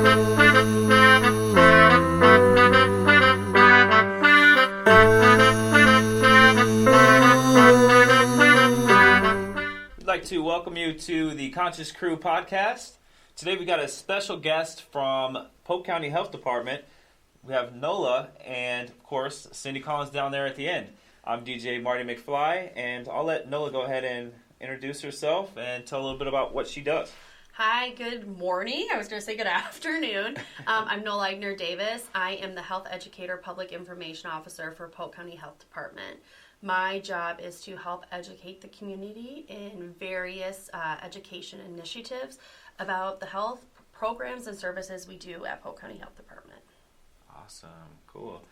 We'd like to welcome you to the Conscious Crew podcast. Today we got a special guest from Polk County Health Department. We have Nola and, of course, Cindy Collins down there at the end. I'm DJ Marty McFly, and I'll let Nola go ahead and introduce herself and tell a little bit about what she does. Hi, good morning. I was going to say good afternoon. I'm Nola Davis. I am the Health Educator Public Information Officer for Polk County Health Department. My job is to help educate the community in various education initiatives about the health programs and services we do at Polk County Health Department. Awesome. Cool.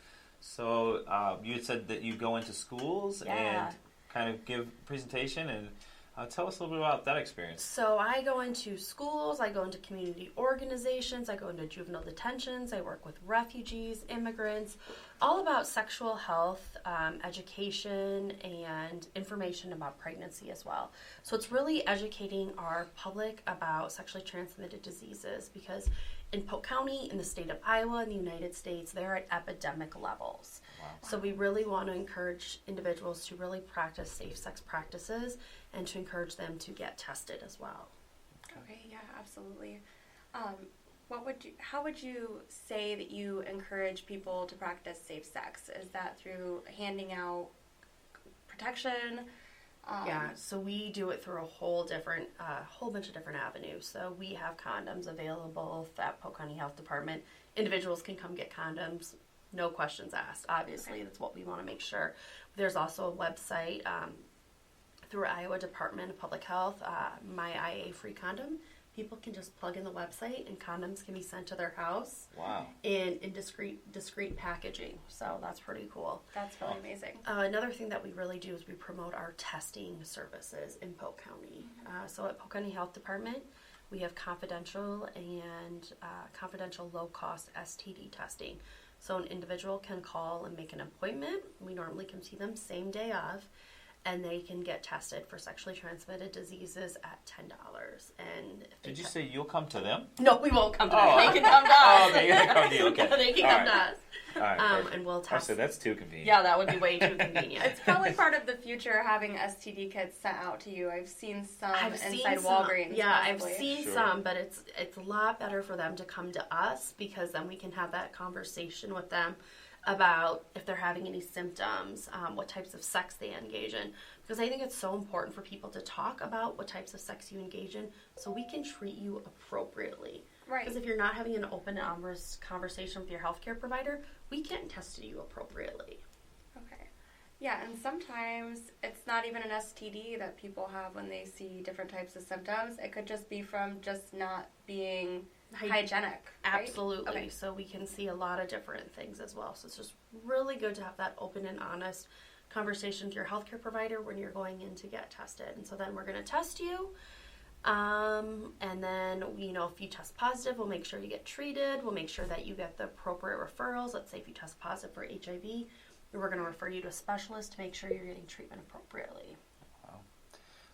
So you had said that you go into schools and kind of give a presentation, and tell us a little bit about that experience. So I go into schools, I go into community organizations, I go into juvenile detentions, I work with refugees, immigrants, all about sexual health, education, and information about pregnancy as well. So it's really educating our public about sexually transmitted diseases, because in Polk County, in the state of Iowa, in the United States, they're at epidemic levels. Wow. So we really want to encourage individuals to really practice safe sex practices and to encourage them to get tested as well. Okay, yeah, absolutely. How would you say that you encourage people to practice safe sex? Is that through handing out protection? So we do it through a whole bunch of different avenues. So we have condoms available at Polk County Health Department. Individuals can come get condoms, no questions asked. Obviously, That's what we want to make sure. There's also a website through Iowa Department of Public Health, My IA Free Condom. People can just plug in the website and condoms can be sent to their house. Wow. In discreet packaging. So that's pretty cool. That's really amazing. Another thing that we really do is we promote our testing services in Polk County. So at Polk County Health Department, we have confidential low-cost STD testing. So an individual can call and make an appointment. We normally can see them same day of, and they can get tested for sexually transmitted diseases at $10. And did you say you'll come to them? No, we won't come to them. They can come to us. Oh, okay, you're going to come to you. Okay. They can come to us. All right, and we'll test. So that's too convenient. Yeah, that would be way too convenient. It's probably part of the future having STD kits sent out to you. I've seen some inside Walgreens. Yeah, possibly. I've seen some, but it's a lot better for them to come to us, because then we can have that conversation with them about if they're having any symptoms, what types of sex they engage in. Because I think it's so important for people to talk about what types of sex you engage in so we can treat you appropriately. Right. Because if you're not having an open and honest conversation with your healthcare provider, we can't test you appropriately. Okay. Yeah, and sometimes it's not even an STD that people have when they see different types of symptoms. It could just be from just not being hygienic. Right? Absolutely. Okay. So we can see a lot of different things as well. So it's just really good to have that open and honest conversation with your healthcare provider when you're going in to get tested. And so then we're going to test you. And then, if you test positive, we'll make sure you get treated. We'll make sure that you get the appropriate referrals. Let's say if you test positive for HIV, we're going to refer you to a specialist to make sure you're getting treatment appropriately. Wow.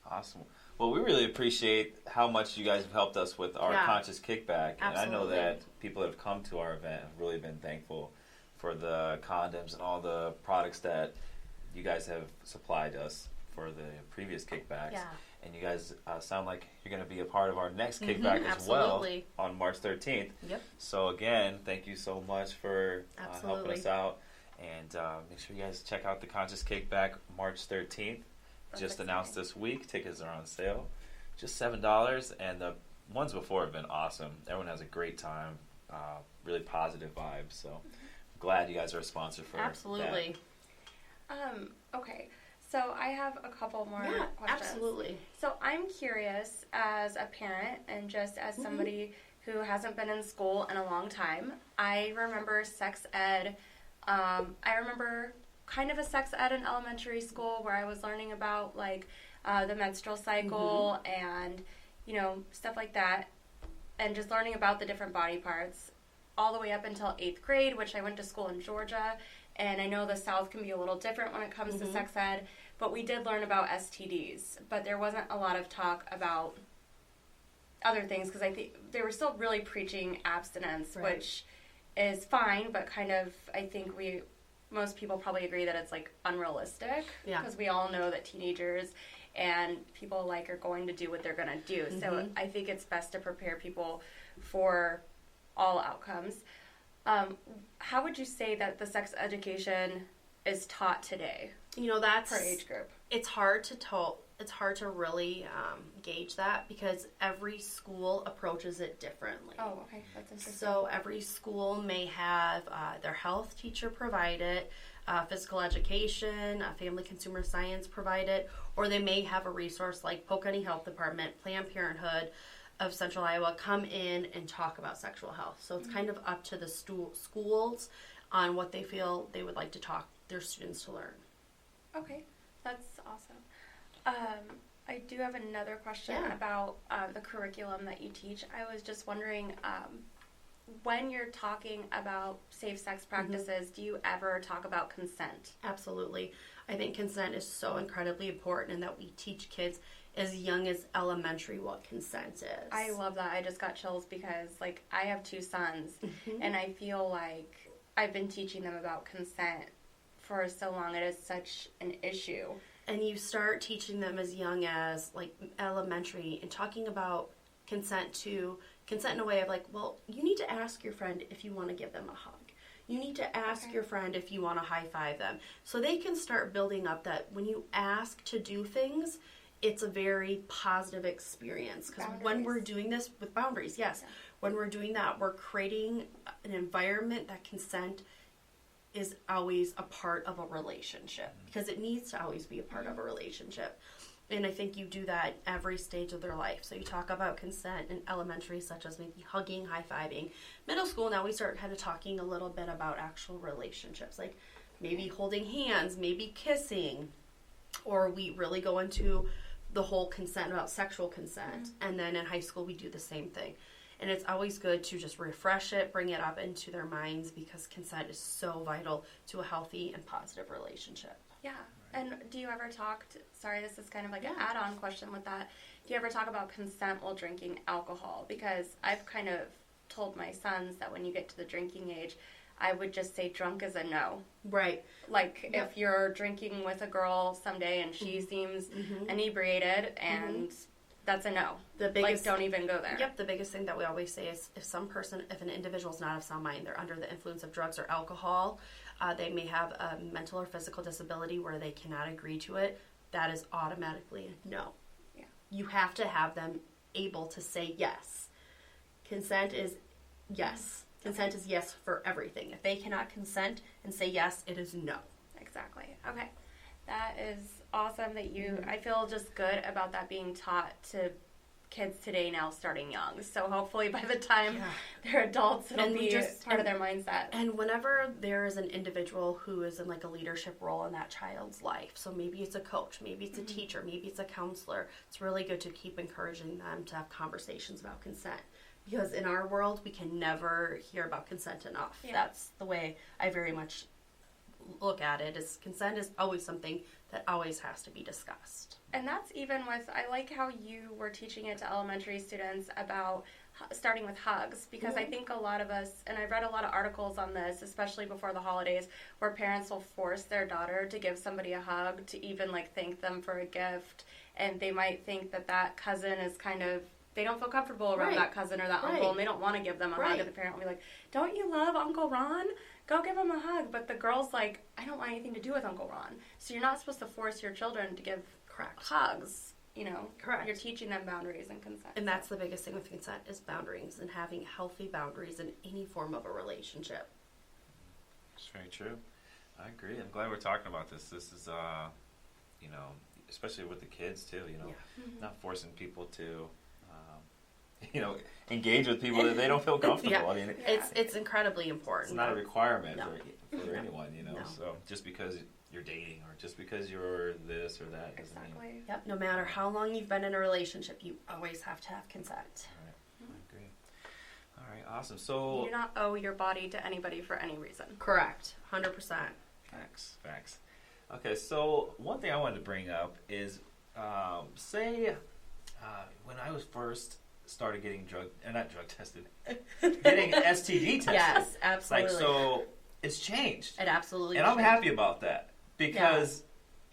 Awesome. Well, we really appreciate how much you guys have helped us with our Conscious Kickback. And Absolutely. I know that people that have come to our event have really been thankful for the condoms and all the products that you guys have supplied us for the previous kickbacks. Yeah. And you guys sound like you're going to be a part of our next kickback as well on March 13th. Yep. So again, thank you so much for helping us out. And make sure you guys check out the Conscious Kickback March 13th. Just announced this week. Tickets are on sale. Just $7. And the ones before have been awesome. Everyone has a great time. Really positive vibes. So I'm glad you guys are a sponsor for Absolutely. that. Okay. So I have a couple more questions. Absolutely. So I'm curious, as a parent and just as somebody who hasn't been in school in a long time, I remember sex ed. I remember kind of a sex ed in elementary school where I was learning about the menstrual cycle and stuff like that, and just learning about the different body parts all the way up until 8th grade, which I went to school in Georgia. And I know the South can be a little different when it comes to sex ed, but we did learn about STDs. But there wasn't a lot of talk about other things, because I think they were still really preaching abstinence, Right. which is fine, but kind of, I think most people probably agree that it's like unrealistic, Yeah. because we all know that teenagers and people like are going to do what they're going to do. Mm-hmm. So I think it's best to prepare people for all outcomes. How would you say that the sex education is taught today? You know, that's per age group. It's hard to tell. It's hard to really gauge that because every school approaches it differently. Oh, okay, that's interesting. So every school may have their health teacher provide it, physical education, family consumer science provide it, or they may have a resource like Polk County Health Department, Planned Parenthood of Central Iowa come in and talk about sexual health. So it's kind of up to the schools on what they feel they would like to talk their students to learn. Okay, that's awesome. I do have another question about the curriculum that you teach. I was just wondering, when you're talking about safe sex practices, do you ever talk about consent? Absolutely. I think consent is so incredibly important and that we teach kids as young as elementary what consent is. I love that. I just got chills because, like, I have 2 sons, and I feel like I've been teaching them about consent for so long. It is such an issue. And you start teaching them as young as, like, elementary and talking about consent in a way of, like, well, you need to ask your friend if you want to give them a hug. You need to ask your friend if you want to high-five them. So they can start building up that when you ask to do things, it's a very positive experience. Because when we're doing this with boundaries, when we're doing that, we're creating an environment that consent is always a part of a relationship, because it needs to always be a part of a relationship. And I think you do that every stage of their life. So you talk about consent in elementary, such as maybe hugging, high-fiving. Middle school, now we start kind of talking a little bit about actual relationships, like maybe holding hands, maybe kissing, or we really go into the whole consent about sexual consent. And then in high school, we do the same thing. And it's always good to just refresh it, bring it up into their minds, because consent is so vital to a healthy and positive relationship. Yeah. And do you ever talk, sorry, this is kind of like an add-on question with that. Do you ever talk about consent while drinking alcohol? Because I've kind of told my sons that when you get to the drinking age, I would just say drunk is a no. Right. Like if you're drinking with a girl someday and she seems inebriated and that's a no. The biggest, like, don't even go there. Yep, the biggest thing that we always say is if an individual is not of sound mind, they're under the influence of drugs or alcohol, they may have a mental or physical disability where they cannot agree to it, that is automatically a no. Yeah. You have to have them able to say yes. Consent is yes. Consent is yes for everything. If they cannot consent and say yes, it is no. Exactly. Okay. That is awesome that I feel just good about that being taught to kids today now starting young. So hopefully by the time they're adults, it'll be part of their mindset. And whenever there is an individual who is in like a leadership role in that child's life, so maybe it's a coach, maybe it's a teacher, maybe it's a counselor, it's really good to keep encouraging them to have conversations about consent. Because in our world, we can never hear about consent enough. Yeah. That's the way I very much look at it, is consent is always something that always has to be discussed. And that's even with, I like how you were teaching it to elementary students about starting with hugs, because I think a lot of us, and I've read a lot of articles on this, especially before the holidays, where parents will force their daughter to give somebody a hug, to even like thank them for a gift, and they might think that that cousin is kind of, they don't feel comfortable around that cousin or that uncle, and they don't want to give them a hug, and the parent will be like, don't you love Uncle Ron? Go give him a hug. But the girl's like, I don't want anything to do with Uncle Ron. So you're not supposed to force your children to give hugs. You know, Correct. You're teaching them boundaries and consent. And that's the biggest thing with consent is boundaries, and having healthy boundaries in any form of a relationship. That's very true. I agree. I'm glad we're talking about this. This is, you know, especially with the kids too, you know, not forcing people to, you know, engage with people that they don't feel comfortable. I mean, it's incredibly important. It's not a requirement for anyone, you know. No. So just because you're dating or just because you're this or that doesn't mean. Yep. No matter how long you've been in a relationship, you always have to have consent. All right. I agree. All right. Awesome. So you do not owe your body to anybody for any reason. Correct. 100%. Facts. Okay. So one thing I wanted to bring up is, say, when I was first started getting not drug tested, getting STD tested. Yes, absolutely. Like, so it's changed. It absolutely And changed. I'm happy about that because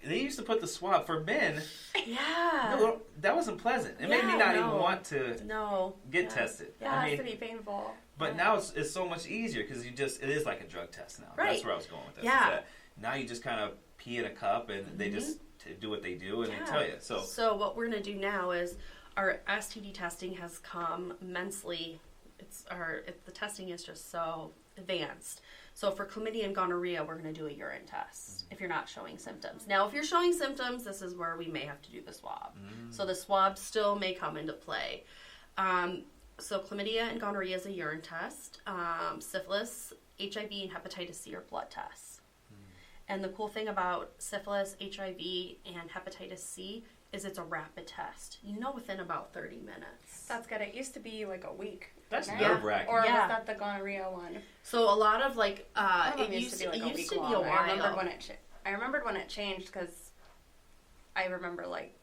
they used to put the swab for men. Yeah. No, that wasn't pleasant. It made me not even want to get tested. Yeah, it has to be painful. But now it's so much easier because it is like a drug test now. Right. That's where I was going with this. Yeah. Is that now you just kind of pee in a cup and they just do what they do and they tell you. So what we're going to do now is our STD testing has come immensely. The testing is just so advanced. So for chlamydia and gonorrhea, we're going to do a urine test if you're not showing symptoms. Now, if you're showing symptoms, this is where we may have to do the swab. So the swab still may come into play. So chlamydia and gonorrhea is a urine test. Syphilis, HIV, and hepatitis C are blood tests. And the cool thing about syphilis, HIV, and hepatitis C is it's a rapid test. You know within about 30 minutes. That's good. It used to be like a week. That's nerve-wracking. Or was that the gonorrhea one? So a lot of it used to be a week long. I remembered when it changed because I remember like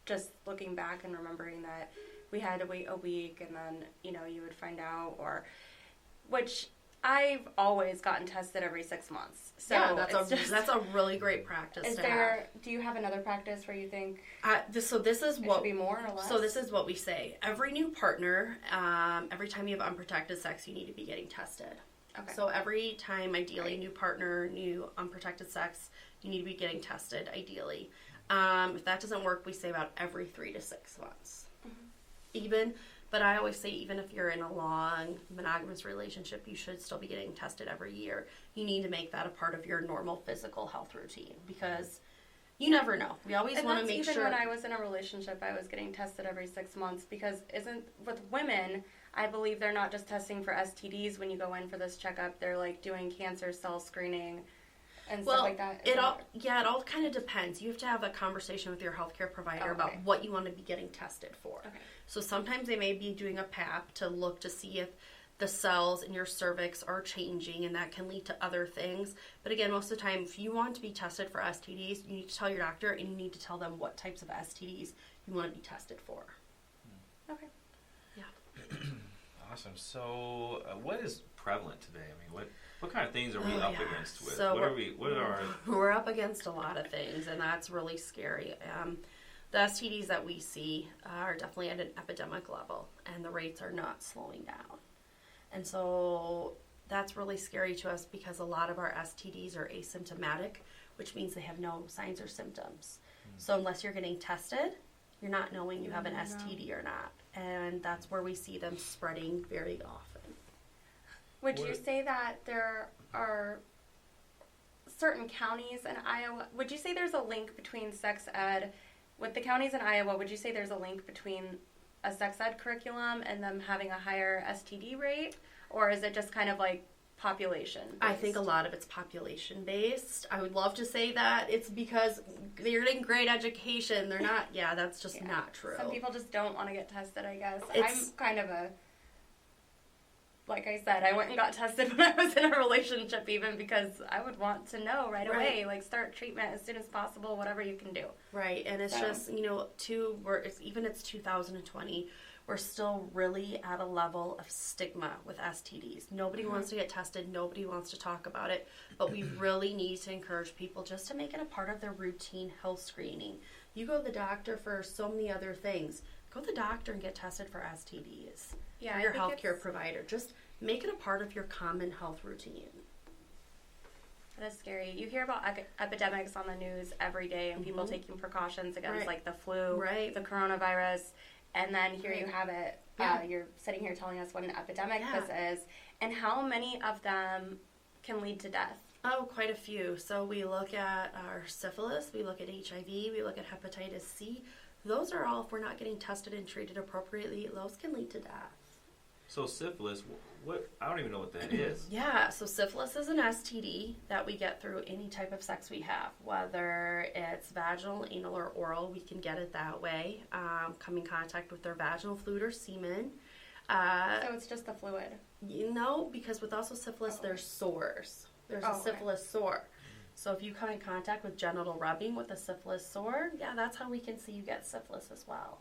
just looking back and remembering that we had to wait a week and then, you would find out which I've always gotten tested every 6 months. So yeah, that's a really great practice. Do you have another practice where you think? This is what should be more or less. So this is what we say: every new partner, every time you have unprotected sex, you need to be getting tested. Okay. So every time, ideally, new partner, new unprotected sex, you need to be getting tested. Ideally, if that doesn't work, we say about every 3 to 6 months, But I always say, even if you're in a long monogamous relationship, you should still be getting tested every year. You need to make that a part of your normal physical health routine because you never know. We always want to make sure. Even when I was in a relationship, I was getting tested every 6 months because with women, I believe they're not just testing for STDs when you go in for this checkup. They're like doing cancer cell screening and stuff like that. It all kind of depends. You have to have a conversation with your healthcare provider about what you want to be getting tested for. Okay. So sometimes they may be doing a PAP to look to see if the cells in your cervix are changing, and that can lead to other things. But again, most of the time, if you want to be tested for STDs, you need to tell your doctor, and you need to tell them what types of STDs you want to be tested for. Okay. Yeah. Awesome. So, what is prevalent today? I mean, what kind of things are we up against with? So we're up against a lot of things, and that's really scary. The STDs that we see are definitely at an epidemic level, and the rates are not slowing down. And so that's really scary to us because a lot of our STDs are asymptomatic, which means they have no signs or symptoms. So unless you're getting tested, you're not knowing you have an STD or not. And that's where we see them spreading very often. Would you say that there are certain counties in Iowa? Would you say there's a link between sex ed? With the counties in Iowa, would you say there's a link between a sex ed curriculum and them having a higher STD rate? Or is it just kind of like population-based? I think a lot of it's population-based. I would love to say that it's because they're getting great education. They're not, that's just not true. Some people just don't want to get tested, I guess. I'm kind of like I said, I went and got tested when I was in a relationship even because I would want to know right away, like start treatment as soon as possible, whatever you can do. Right, and it's just, it's 2020, we're still really at a level of stigma with STDs. Nobody wants to get tested, nobody wants to talk about it, but we really need to encourage people just to make it a part of their routine health screening. You go to the doctor for so many other things. Go to the doctor and get tested for STDs. Yeah, your healthcare provider. Just make it a part of your common health routine. That is scary. You hear about epidemics on the news every day and people taking precautions against like the flu, the coronavirus, and then here you have it. You're sitting here telling us what an epidemic this is, and how many of them can lead to death. Oh, quite a few. So we look at our syphilis, we look at HIV, we look at hepatitis C. Those are all, if we're not getting tested and treated appropriately, those can lead to death. So syphilis, I don't even know what that is. Yeah, so syphilis is an STD that we get through any type of sex we have. Whether it's vaginal, anal, or oral, we can get it that way. Come in contact with their vaginal fluid or semen. So it's just the fluid? No, because with also syphilis, there's sores. There's a syphilis sore. So if you come in contact with genital rubbing with a syphilis sore, that's how we can see you get syphilis as well.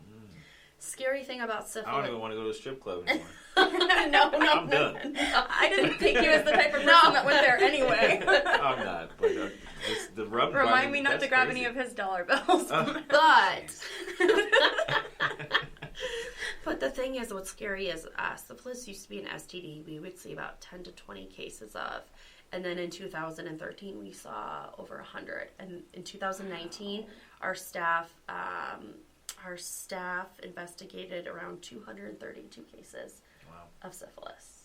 Scary thing about syphilis. I don't even want to go to a strip club anymore. No. I'm done. I didn't think you as the type of person that went there anyway. I'm not. But the rub. Remind me not to grab any of his dollar bills. But the thing is, what's scary is syphilis used to be an STD. We would see about 10 to 20 cases of. And then in 2013, we saw over 100. And in 2019, our staff investigated around 232 cases of syphilis.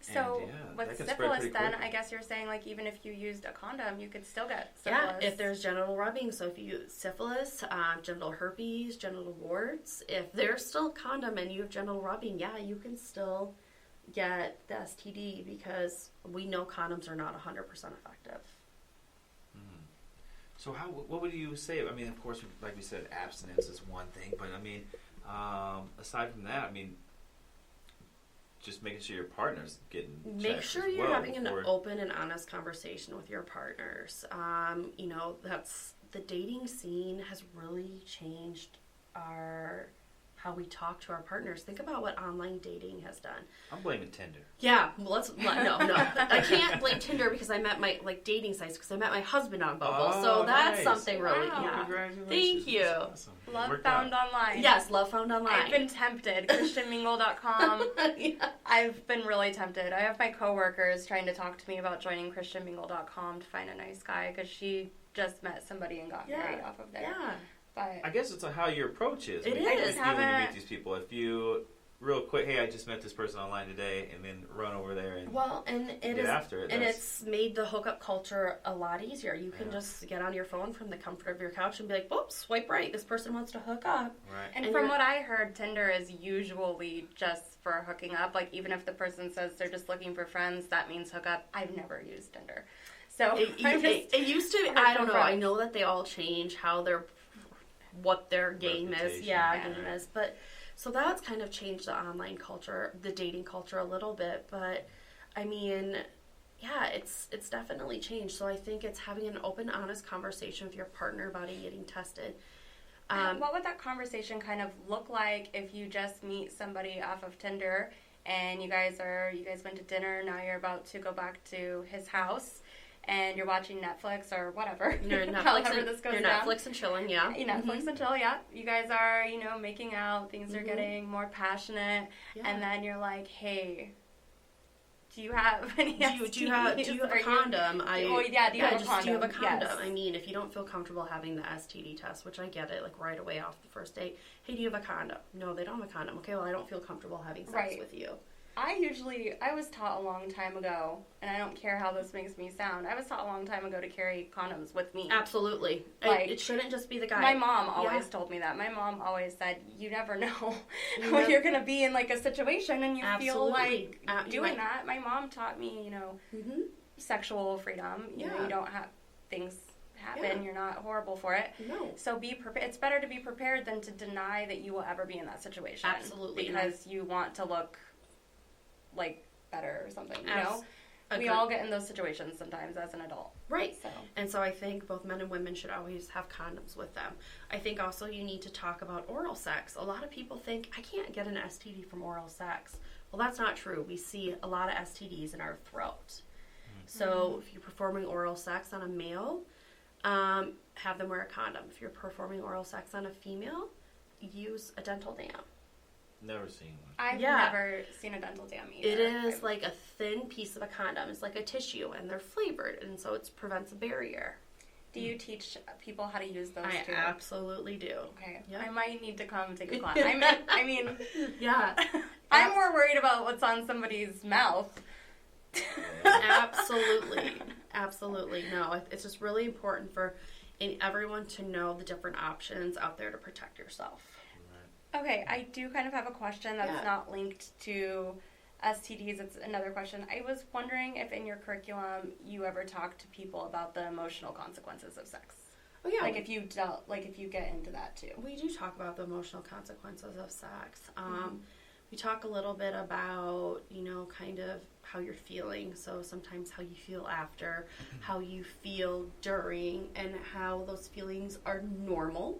So with syphilis, then I guess you're saying like even if you used a condom, you could still get syphilis. Yeah, if there's genital rubbing. So if you use syphilis, genital herpes, genital warts, if there's still a condom and you have genital rubbing, yeah, you can still get the STD because we know condoms are not 100% effective. So what would you say? I mean, of course, like we said, abstinence is one thing, but I mean, aside from that, I mean, just making sure your partner's getting make sure you're having an open and honest conversation with your partners. You know, that's the dating scene has really changed how we talk to our partners. Think about what online dating has done. I'm blaming Tinder. Yeah, no. I can't blame Tinder because I met my dating sites because I met my husband on Bumble. So that's something really. Wow. Yeah. Congratulations. Thank you. That's awesome. Love found online. Yes, love found online. I've been tempted. ChristianMingle.com. Yeah. I've been really tempted. I have my coworkers trying to talk to me about joining ChristianMingle.com to find a nice guy because she just met somebody and got married off of there. Yeah. But I guess it's how your approach is. It is. When you meet these people, if you real quick, hey, I just met this person online today, and then run over there and get after it. And it's made the hookup culture a lot easier. You can just get on your phone from the comfort of your couch and be like, "Whoops, swipe right. This person wants to hook up." Right. And from what I heard, Tinder is usually just for hooking up. Like even if the person says they're just looking for friends, that means hookup. I've never used Tinder, so it used to. I don't know. I know that they all change what their game is. Game is. But so that's kind of changed the online culture, the dating culture a little bit. But I mean, yeah, it's definitely changed. So I think it's having an open, honest conversation with your partner about it getting tested. What would that conversation kind of look like if you just meet somebody off of Tinder and you guys went to dinner, now you're about to go back to his house and you're watching Netflix or whatever. You're Netflix and chilling, yeah. Netflix and chill, yeah. You guys are, making out. Things are getting more passionate. Yeah. And then you're like, hey, do you have any STDs? Do you have a condom? Do you have a condom? Do you have a condom? Yes. I mean, if you don't feel comfortable having the STD test, which I get it, like right away off the first date, hey, do you have a condom? No, they don't have a condom. Okay, well, I don't feel comfortable having sex with you. I was taught a long time ago, and I don't care how this makes me sound, I was taught a long time ago to carry condoms with me. Absolutely. It shouldn't just be the guy. My mom always told me that. My mom always said, you never know when you're going to be in, like, a situation and you feel like doing that. My mom taught me, sexual freedom. You know, you don't have things happen. Yeah. You're not horrible for it. No. So be prepared. It's better to be prepared than to deny that you will ever be in that situation. Absolutely. Because you want to look like better or something, you know? We all get in those situations sometimes as an adult. Right. And so I think both men and women should always have condoms with them. I think also you need to talk about oral sex. A lot of people think, I can't get an STD from oral sex. Well, that's not true. We see a lot of STDs in our throat. Mm-hmm. So if you're performing oral sex on a male, have them wear a condom. If you're performing oral sex on a female, use a dental dam. Never seen one. I've never seen a dental dam either. It is like a thin piece of a condom. It's like a tissue, and they're flavored, and so it prevents a barrier. Do you teach people how to use those too? I absolutely do. Okay. Yep. I might need to come take a class. I mean, yeah. I'm more worried about what's on somebody's mouth. Absolutely. Absolutely. No, it's just really important for everyone to know the different options out there to protect yourself. Okay, I do kind of have a question that's not linked to STDs. It's another question. I was wondering if in your curriculum you ever talk to people about the emotional consequences of sex. Oh yeah. If you get into that too. We do talk about the emotional consequences of sex. We talk a little bit about, kind of how you're feeling. So sometimes how you feel after, how you feel during, and how those feelings are normal.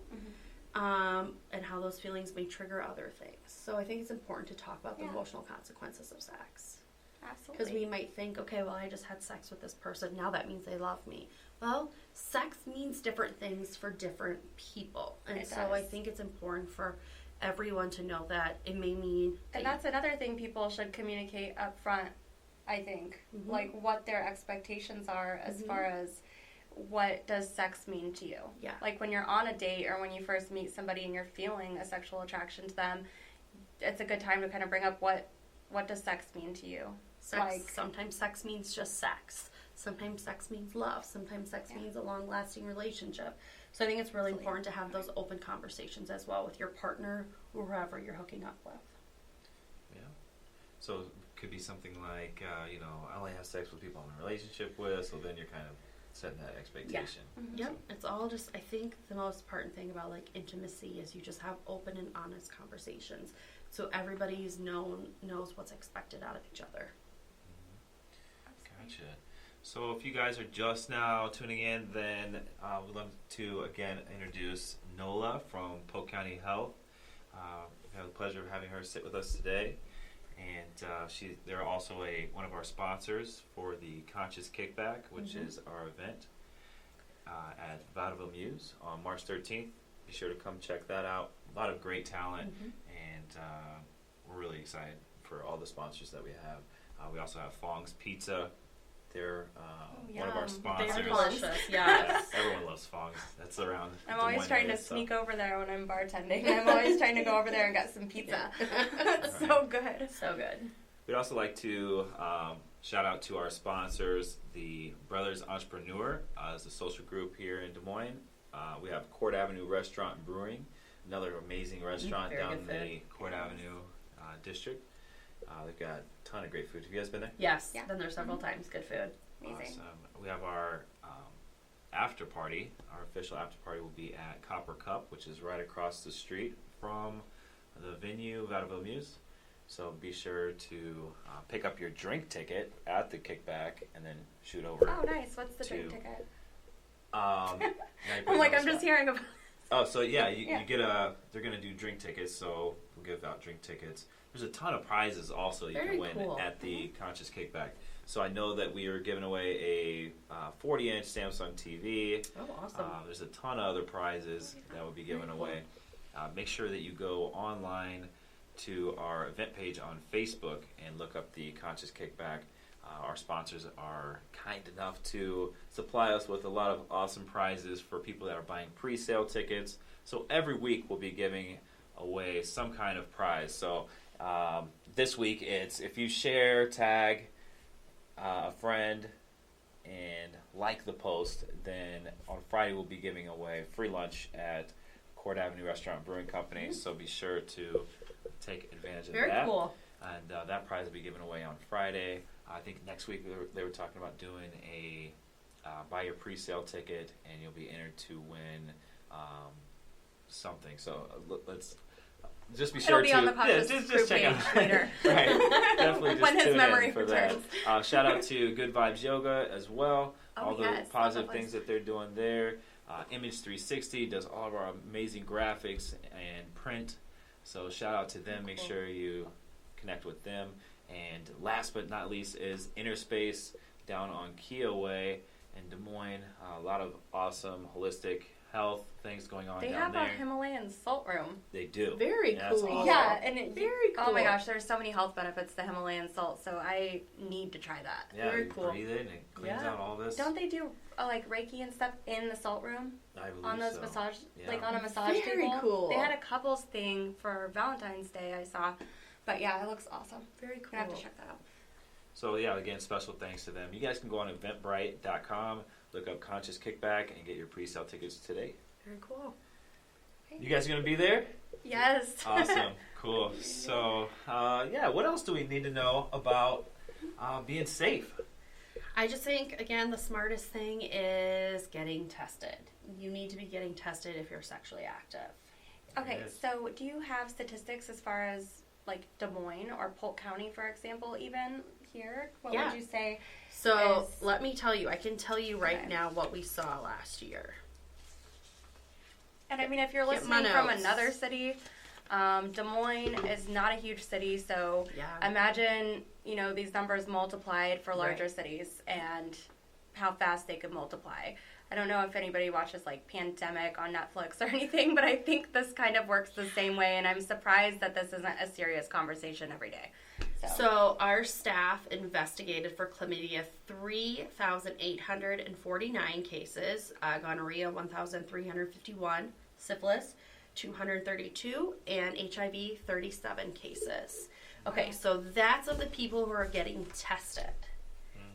and how those feelings may trigger other things. So I think it's important to talk about the emotional consequences of sex. Absolutely. Because we might think, okay, well, I just had sex with this person. Now that means they love me. Well, sex means different things for different people. And so I think it's important for everyone to know that it may mean... And that's another thing people should communicate up front, I think. Like what their expectations are as far as what does sex mean to you. Yeah. Like when you're on a date or when you first meet somebody and you're feeling a sexual attraction to them, it's a good time to kind of bring up what does sex mean to you. Sometimes sex means just sex. Sometimes sex means love. Sometimes sex means a long-lasting relationship. So I think it's really important to have those open conversations as well with your partner or whoever you're hooking up with. Yeah. So it could be something like, I only have sex with people I'm in a relationship with, so then you're kind of setting that expectation. Yeah. Yep. It's all just, I think the most important thing about like intimacy is you just have open and honest conversations. So everybody's knows what's expected out of each other. Gotcha. So if you guys are just now tuning in, then we'd love to again introduce Nola from Polk County Health. We have the pleasure of having her sit with us today, and they're also one of our sponsors for the Conscious Kickback, which is our event at Vaudeville Muse on March 13th. Be sure to come check that out. A lot of great talent, and we're really excited for all the sponsors that we have. We also have Fong's Pizza. They're one of our sponsors. They're delicious, yes. Everyone loves Fong's. That's around. I'm always trying to sneak over there when I'm bartending. I'm always trying to go over there and get some pizza. It's so good. So good. We'd also like to shout out to our sponsors, the Brothers Entrepreneur is a social group here in Des Moines. We have Court Avenue Restaurant and Brewing, another amazing restaurant down in the Court Avenue district. They've got a ton of great food. Have you guys been there? Yes, been there several times. Good food. Amazing. Awesome. We have our after party. Our official after party will be at Copper Cup, which is right across the street from the venue, Vaudeville Muse. So be sure to pick up your drink ticket at the kickback and then shoot over. Oh, nice. What's the drink ticket? I'm just hearing about. Oh, so you get they're going to do drink tickets, so we'll give out drink tickets. There's a ton of prizes also you can win at the Conscious Kickback. So I know that we are giving away a 40-inch Samsung TV. Oh, awesome. There's a ton of other prizes that will be given away. Make sure that you go online to our event page on Facebook and look up the Conscious Kickback. Our sponsors are kind enough to supply us with a lot of awesome prizes for people that are buying pre-sale tickets. So every week we'll be giving away some kind of prize. So this week it's if you share, tag a friend, and like the post, then on Friday we'll be giving away free lunch at Court Avenue Restaurant Brewing Company. So be sure to take advantage of that. Very cool. And that prize will be given away on Friday. I think next week they were talking about doing a buy your pre-sale ticket, and you'll be entered to win something. So let's just be sure It'll be on the podcast just check out later. Right, definitely just when his tune memory in for returns. that. Shout out to Good Vibes Yoga as well. All the positive that things that they're doing there. Image 360 does all of our amazing graphics and print. So shout out to them. Make sure you connect with them. And last but not least is Inner Space down on Kia Way in Des Moines. A lot of awesome holistic health things going on down there. They have a Himalayan salt room. They do. Very cool. Awesome. Yeah, and very cool. Oh my gosh, there's so many health benefits to Himalayan salt, so I need to try that. Yeah, very you cool. breathe it and it cleans out all this. Don't they do like Reiki and stuff in the salt room? I believe on those so. massage, Yeah. on a massage table. Very cool. They had a couples thing for Valentine's Day I saw, but yeah, it looks awesome. Very cool. I have to check that out. So yeah, again, special thanks to them. You guys can go on eventbrite.com, look up Conscious Kickback, and get your pre-sale tickets today. Very cool. You guys gonna be there? Yes. Awesome. Cool. So, what else do we need to know about being safe? I just think, again, the smartest thing is getting tested. You need to be getting tested if you're sexually active. Okay, Yes. so do you have statistics as far as like Des Moines or Polk County, for example, even here? What would you say? So let me tell you, I can tell you right now what we saw last year. And I mean, if you're listening from another city, Des Moines is not a huge city, so imagine, these numbers multiplied for larger cities and how fast they could multiply. I don't know if anybody watches like Pandemic on Netflix or anything, but I think this kind of works the same way, and I'm surprised that this isn't a serious conversation every day. So our staff investigated for chlamydia 3,849 cases, gonorrhea 1,351, syphilis 232, and HIV 37 cases. Okay, so that's of the people who are getting tested.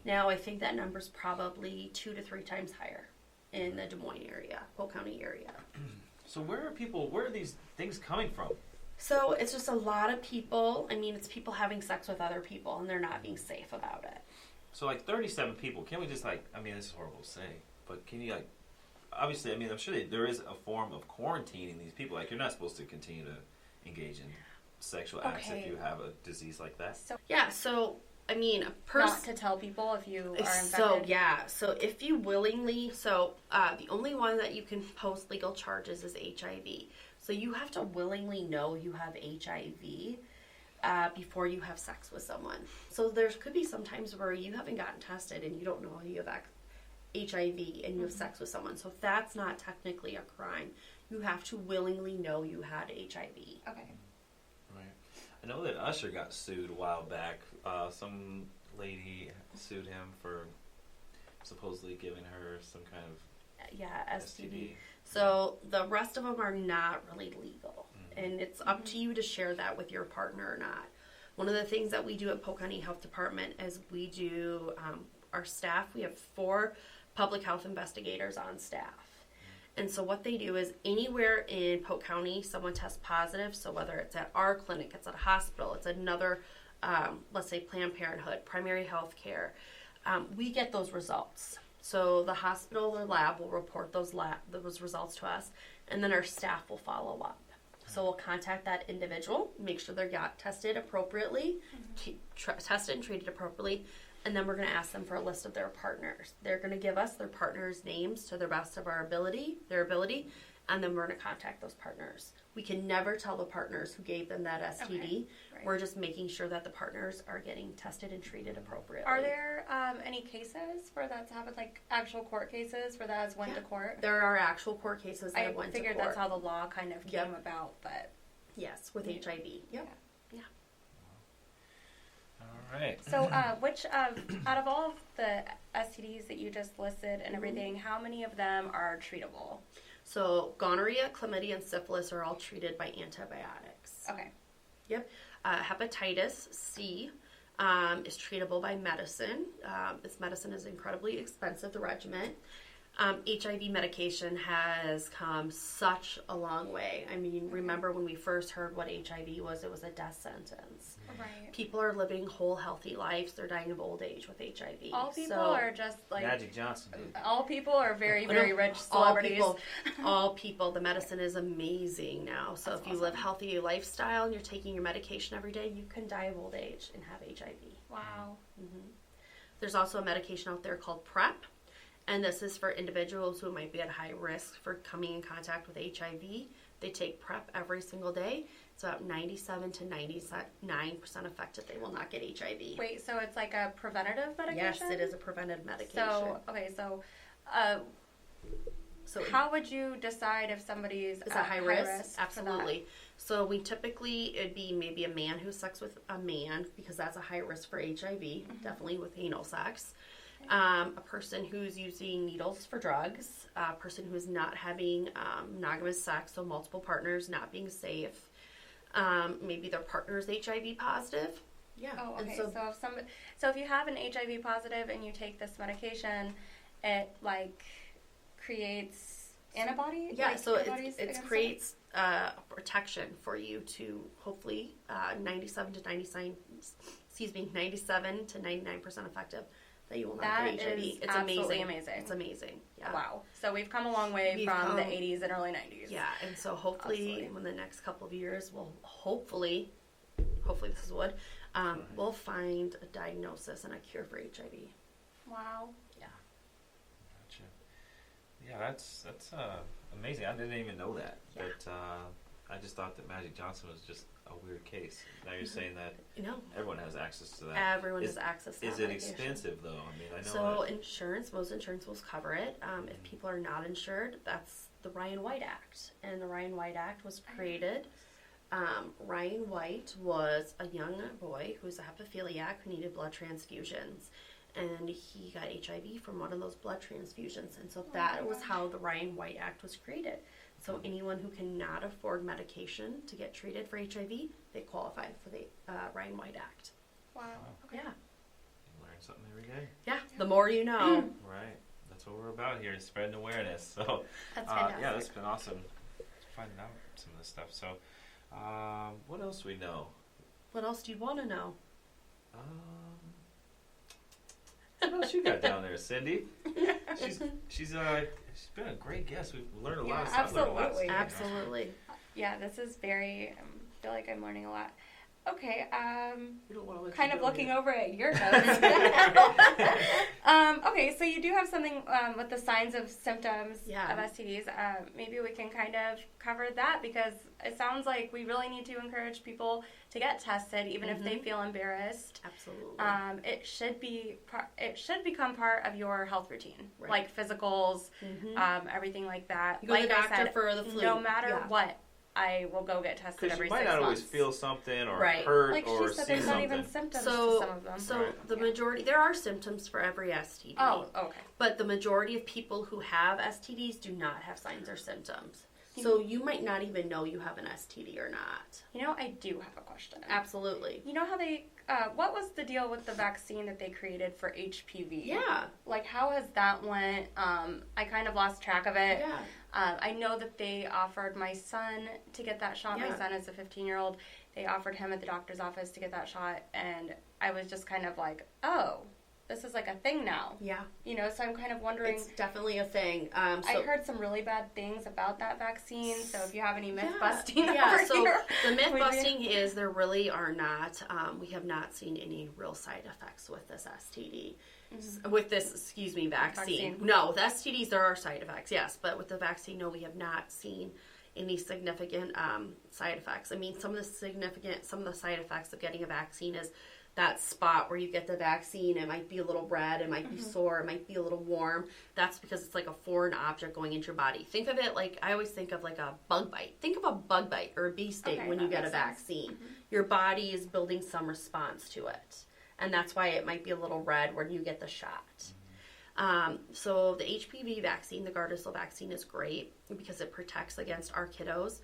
Now I think that number's probably 2 to 3 times higher in the Des Moines area, Polk County area. So where are these things coming from? So it's just a lot of people. I mean, it's people having sex with other people, and they're not being safe about it. So, like, 37 people, can we just, like, I mean, this is horrible to say, but can you, like, obviously, I mean, I'm sure there is a form of quarantining these people. Like, you're not supposed to continue to engage in sexual acts if you have a disease like that. So I mean, not to tell people if you are infected. So if you willingly, the only one that you can post legal charges is HIV. So you have to willingly know you have HIV before you have sex with someone. So there could be some times where you haven't gotten tested and you don't know you have HIV and you have sex with someone. So that's not technically a crime. You have to willingly know you had HIV. Okay. Right. I know that Usher got sued a while back. Some lady sued him for supposedly giving her some kind of STD. So the rest of them are not really legal. And it's up to you to share that with your partner or not. One of the things that we do at Polk County Health Department is we do, our staff, we have 4 public health investigators on staff. And so what they do is anywhere in Polk County someone tests positive, so whether it's at our clinic, it's at a hospital, it's another, let's say Planned Parenthood, primary health care, we get those results. So the hospital or lab will report those results to us, and then our staff will follow up. So we'll contact that individual, make sure they got tested appropriately, tested and treated appropriately, and then we're going to ask them for a list of their partners. They're going to give us their partners' names to the best of their ability, and then we're going to contact those partners. We can never tell the partners who gave them that STD. Okay. Right. We're just making sure that the partners are getting tested and treated appropriately. Are there any cases where that's happened, like actual court cases where that has went to court? There are actual court cases that have went to court. I figured that's how the law kind of came about, but... Yes, with HIV. Yep. Yeah. All right. So, which out of all of the STDs that you just listed and everything, how many of them are treatable? So, gonorrhea, chlamydia, and syphilis are all treated by antibiotics. Okay. Yep. Hepatitis C is treatable by medicine. This medicine is incredibly expensive, the regimen. HIV medication has come such a long way. I mean, remember when we first heard what HIV was, it was a death sentence. Right. People are living whole, healthy lives. They're dying of old age with HIV. All people are just like... Magic Johnson, dude. All people are very, very rich celebrities. All people. The medicine is amazing now. So That's if you live healthy lifestyle and you're taking your medication every day, you can die of old age and have HIV. Wow. Mm-hmm. There's also a medication out there called PrEP. And this is for individuals who might be at high risk for coming in contact with HIV. They take PrEP every single day. It's about 97 to 99% effective. They will not get HIV. Wait, so it's like a preventative medication? Yes, it is a preventative medication. So how would you decide if somebody's at high risk? Absolutely. So we typically, it'd be maybe a man who has sex with a man, because that's a high risk for HIV, definitely with anal sex. A person who's using needles for drugs, a person who's not having monogamous sex, so multiple partners, not being safe. Maybe their partner's HIV positive. Yeah. Oh, okay. So if you have an HIV positive and you take this medication, it like creates antibodies. Yeah. So it creates protection for you to hopefully 97 to 99% effective. That you will not get HIV. It's amazing. It's amazing. Yeah. Wow. So we've come a long way from the 80s and early 90s. Yeah, and so hopefully in the next couple of years, we'll hopefully this is wood, we'll find a diagnosis and a cure for HIV. Wow. Yeah. Gotcha. Yeah, that's amazing. I didn't even know that. Yeah. But I just thought that Magic Johnson was just a weird case. Now you're saying that everyone has access to that. Everyone has access to that. Is it expensive though? I mean, I know. So most insurance will cover it. If people are not insured, that's the Ryan White Act, and the Ryan White Act was created. Ryan White was a young boy who was a hemophiliac who needed blood transfusions, and he got HIV from one of those blood transfusions, and so that was how the Ryan White Act was created. So anyone who cannot afford medication to get treated for HIV, they qualify for the Ryan White Act. Wow. Okay. Yeah. You learn something every day. Yeah. The more you know. Right. That's what we're about here, is spreading awareness. So that's fantastic. Yeah, that's been awesome finding out some of this stuff. So what else do we know? What else do you want to know? What else you got down there, Cindy? She's been a great guest. We've learned a lot. Absolutely. Absolutely. Yeah, this is very. I feel like I'm learning a lot. Okay, we don't want to let kind you of go looking here. over at your notes. Okay, so you do have something with the signs of symptoms of STDs. Maybe we can kind of cover that, because it sounds like we really need to encourage people to get tested, even if they feel embarrassed. Absolutely. It should become part of your health routine, like physicals, everything like that. You go to the doctor for the flu. No matter what, I will go get tested every 6 months. Because you might not always feel something or hurt like or she said, see there's something. not even symptoms to some of them. So the majority, there are symptoms for every STD. Oh, okay. But the majority of people who have STDs do not have signs or symptoms. So you might not even know you have an STD or not. You know, I do have a question. Absolutely. You know how they, what was the deal with the vaccine that they created for HPV? Yeah. Like, how has that went? I kind of lost track of it. Yeah. I know that they offered my son to get that shot. Yeah. My son is a 15-year-old. They offered him at the doctor's office to get that shot, and I was just kind of like, oh, this is like a thing now. Yeah. You know, so I'm kind of wondering. It's definitely a thing. I heard some really bad things about that vaccine, so if you have any myth busting here. The myth busting is there really are not, we have not seen any real side effects with this STD. With this, vaccine. No, with STDs there are side effects, yes, but with the vaccine, no, we have not seen any significant side effects. I mean, some of the side effects of getting a vaccine is that spot where you get the vaccine, it might be a little red, it might be sore, it might be a little warm. That's because it's like a foreign object going into your body. Think of it like, I always think of like a bug bite. Think of a bug bite or a bee sting when you get a vaccine. Your body is building some response to it. And that's why it might be a little red when you get the shot. So the HPV vaccine, the Gardasil vaccine, is great because it protects against our kiddos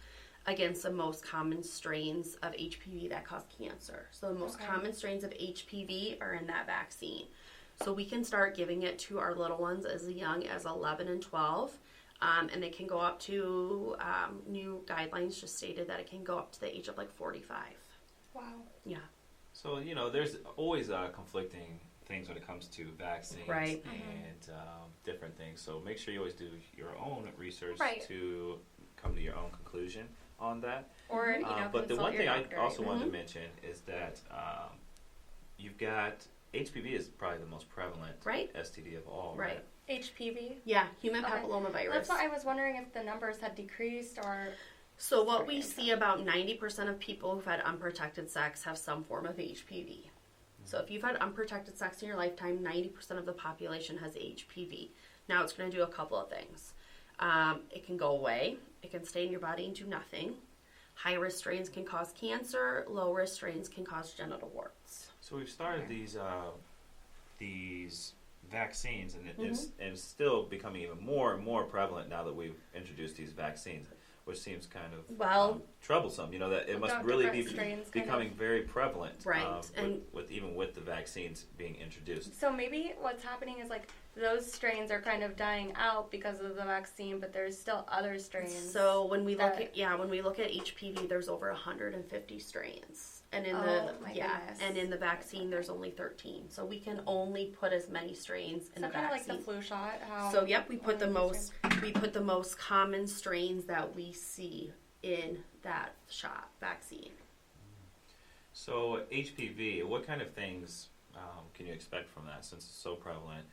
against the most common strains of HPV that cause cancer. So the most common strains of HPV are in that vaccine. So we can start giving it to our little ones as young as 11 and 12. And they can go up to, new guidelines just stated that it can go up to the age of like 45. Wow. Yeah. So, you know, there's always conflicting things when it comes to vaccines and different things. So make sure you always do your own research to come to your own conclusion on that. Or, but the one thing I also wanted to mention is that you've got HPV is probably the most prevalent STD of all, right? HPV? Yeah, human papillomavirus. That's why I was wondering if the numbers had decreased or... So what we see, about 90% of people who've had unprotected sex have some form of HPV. So if you've had unprotected sex in your lifetime, 90% of the population has HPV. Now it's going to do a couple of things. It can go away. It can stay in your body and do nothing. High-risk strains can cause cancer. Low-risk strains can cause genital warts. So we've started these vaccines, and it's still becoming even more and more prevalent now that we've introduced these vaccines, which seems kind of troublesome. You know, that it must really be becoming very prevalent, with the vaccines being introduced. So maybe what's happening is like those strains are kind of dying out because of the vaccine, but there's still other strains. So when we look at HPV, there's over 150 strains. And in the vaccine there's only 13. So we can only put as many strains in a vaccine. Kind of like the flu shot. We put the most common strains that we see in that shot vaccine. So HPV, what kind of things can you expect from that since it's so prevalent?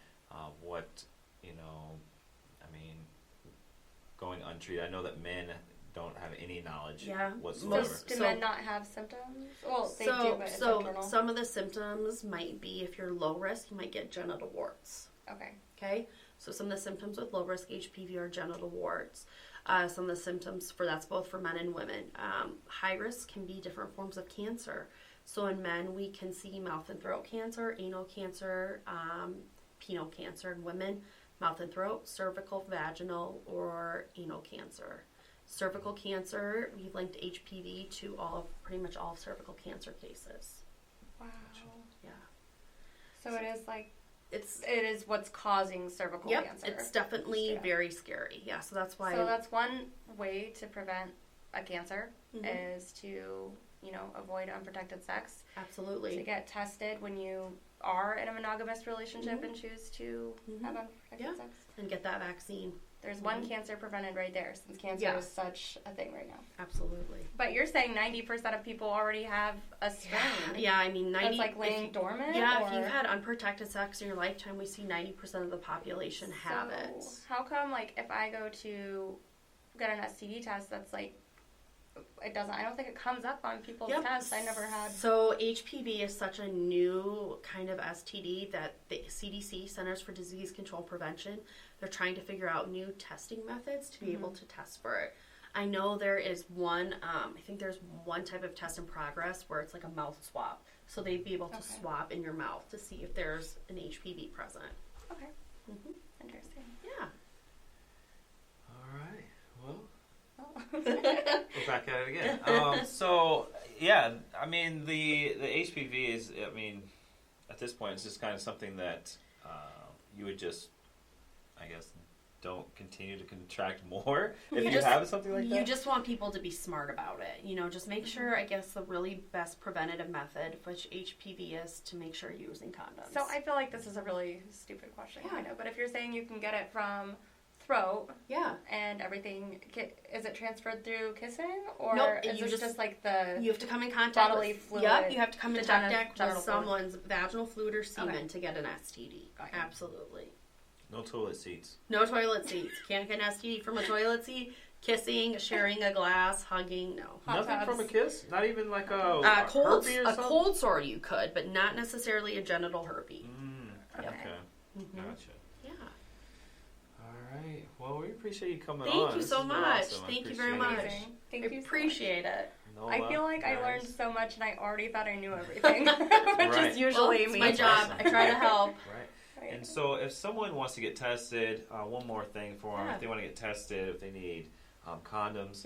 going untreated? I know that men don't have any knowledge whatsoever. Do men not have symptoms? Well, they do, but it's internal. Some of the symptoms might be, if you're low risk, you might get genital warts. Okay. So some of the symptoms with low risk HPV are genital warts. Some of the symptoms that's both for men and women. High risk can be different forms of cancer. So in men, we can see mouth and throat cancer, anal cancer, penile cancer. In women, mouth and throat, cervical, vaginal, or anal cancer. Cervical cancer, we linked HPV to pretty much all cervical cancer cases. Wow. Yeah. So it is like it is what's causing cervical cancer. It's definitely very scary. Yeah, so that's why. So that's one way to prevent a cancer is to avoid unprotected sex. Absolutely. To get tested when you are in a monogamous relationship and choose to have unprotected sex. And get that vaccine. There's one cancer prevented right there, since cancer is such a thing right now. Absolutely. But you're saying 90% of people already have a strain. Yeah, I mean 90%. That's like laying dormant? Yeah, if you've had unprotected sex in your lifetime, we see 90% of the population have it. How come, if I go to get an STD test, that's it doesn't, I don't think it comes up on people's tests. I never had. So HPV is such a new kind of STD that the CDC, Centers for Disease Control and Prevention, they're trying to figure out new testing methods to be able to test for it. I know there is one, I think there's one type of test in progress where it's like a mouth swab. So they'd be able to swab in your mouth to see if there's an HPV present. Okay. Interesting. Yeah. All right. Well. We're back at it again. So, yeah, I mean, the HPV is, I mean, at this point, it's just kind of something that you would just, I guess, don't continue to contract more if you have something like that. You just want people to be smart about it. Just make sure, I guess, the really best preventative method, which HPV is, to make sure you're using condoms. So I feel like this is a really stupid question, I know, but if you're saying you can get it from throat, and everything, is it transferred through kissing, or is it just like you have to come in contact bodily fluid? Yep, you have to come in contact with someone's vaginal fluid or semen to get an STD. Absolutely. No toilet seats. No toilet seats. Can't get an STD from a toilet seat. Kissing, sharing a glass, hugging, no. Nothing from a kiss? Not even like a herpes or something? A cold sore you could, but not necessarily a genital herpes. Okay. Gotcha. Yeah. All right. Well, we appreciate you coming on. Thank you so much. Awesome. Thank you very much. Thank you. Appreciate it. Nola, I feel like I learned so much, and I already thought I knew everything, which is usually me. It's my job. I try to help. Right. And so, if someone wants to get tested, one more thing for them: if they want to get tested, if they need condoms,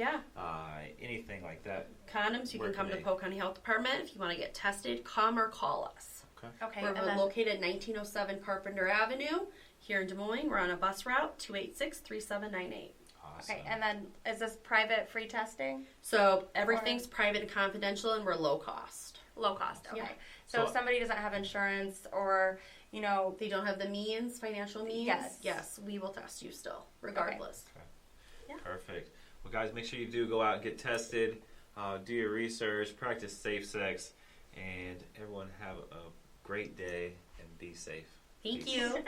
anything like that. Condoms, you can come to Polk County Health Department. If you want to get tested, come or call us. Okay. We're located at 1907 Carpenter Avenue here in Des Moines. We're on a bus route 286-3798. Awesome. Okay, and then is this private free testing? So everything's private and confidential, and we're low cost. Low cost. Okay. So if somebody doesn't have insurance, or they don't have the financial means, yes, we will test you still, regardless. Okay. Yeah. Perfect. Well, guys, make sure you do go out and get tested. Do your research, practice safe sex, and everyone have a great day and be safe. Thank you.